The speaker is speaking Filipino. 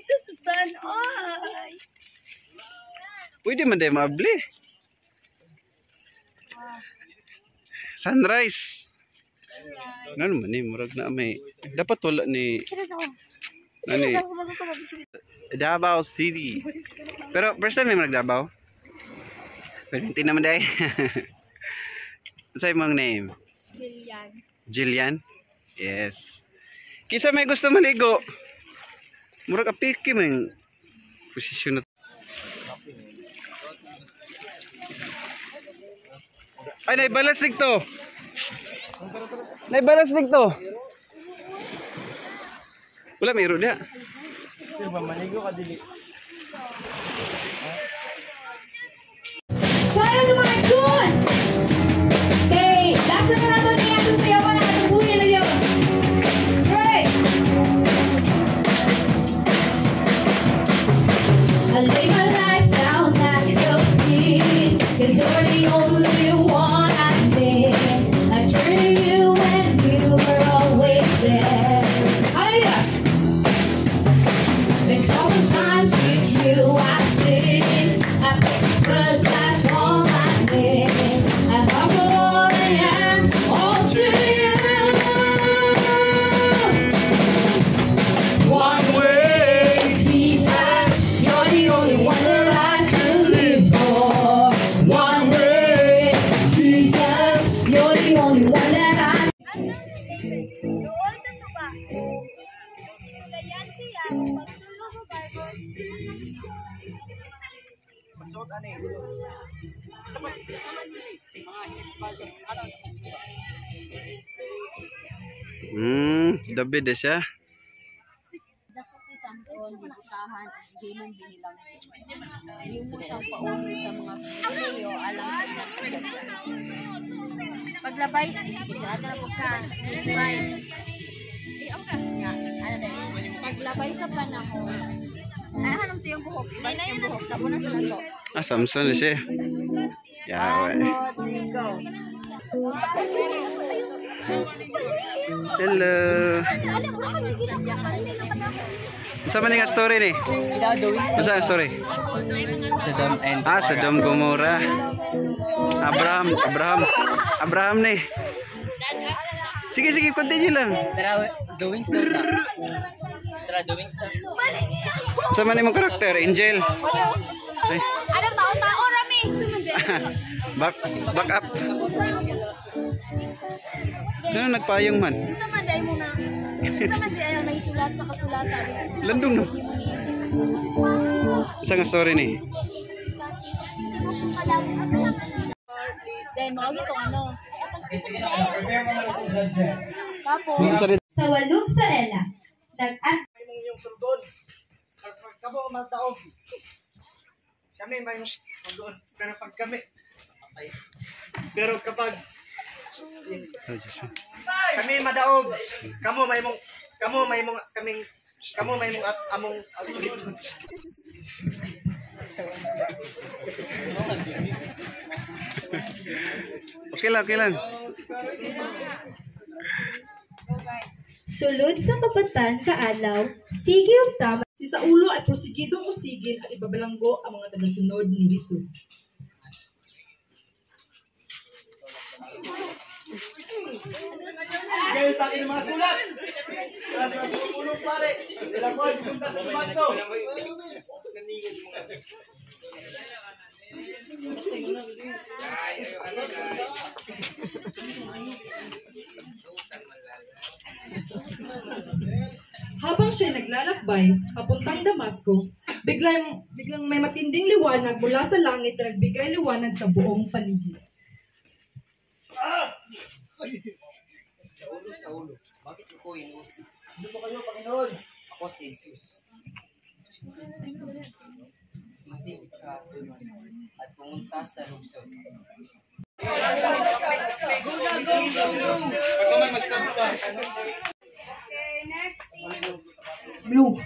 sa susan. Ay. Pwede man din maabli. Sunrise. Ano naman ni murag na may dapat wala ni nani Davao City. Pero first time may Davao. Pero hindi naman dai. Sa imong name? Jillian. Jillian? Yes. Kisa may gusto maligo. Murag apiki man posisyon na. Ay, naibalas dito. Naibalas dito. Wala, mayroon niya. Manigo ka dili. Sayo ng mga school! Okay, lasa na naman niya kung sayawan na katubuhin na yun. Right! I lay my life down like a kid, 'cause you're the only one I need. I turn to you when you were always there. Hiya! The trouble times with you I see. Cause that's all I need. I love all I am, all to you. One way, Jesus, you're the only one that I could live for. One way, Jesus, you're the only one that I. Dabi de siya. Dapat ni Samson, gibutahan at himong binilang. Yung mo siyang pauwi sa mga Pilipino alang sa ilang paglabay, isa na po ka, paglabay. Paglabay sa panahon. Ay, hanong to yung buhok. Ibalik yung buhok. Tabo na sa lato. Samson na siya. Yawa. Go. Hello. Sa man nga story ni? Sa ang story? Sodom Gomora. Abraham ni. Sige, continue lang. Doing stuff. Doing stuff. Sa man imong karakter, Angel. Ay. Ano tao rami? Back up. Ano nagpayong man? Sa manday mo na. Sa manday ayaw naisulat sa kasulatan. Landong no. Sa nga story ni? Then mao gitong ano. Tapos Sa walog sa ela, nag-at Yung sundon. Kamo magdaog. Kami may sundon. Pero pag kami patay. Pero kapag kami madaog, kamo may mong among Okay lang. sulod sa kapatan kaalaw, sige ang tama. Si Saulo ay prosigidong usigin at ibabalanggo ang mga tagasunod ni Jesus. Ngayon sa akin mga sulat. Sa tulong pare. Dilakon punta sa Damasco. Habang siya naglalakbay papuntang Damasco, biglang may matinding liwanag mula sa langit na nagbigay liwanag sa buong paligid. Saulo, bakit mo ko inus? Ano po kayo, Panginoon? Ako si Jesus. Matig ka tulungan at pumunta sa lungsod. Blue.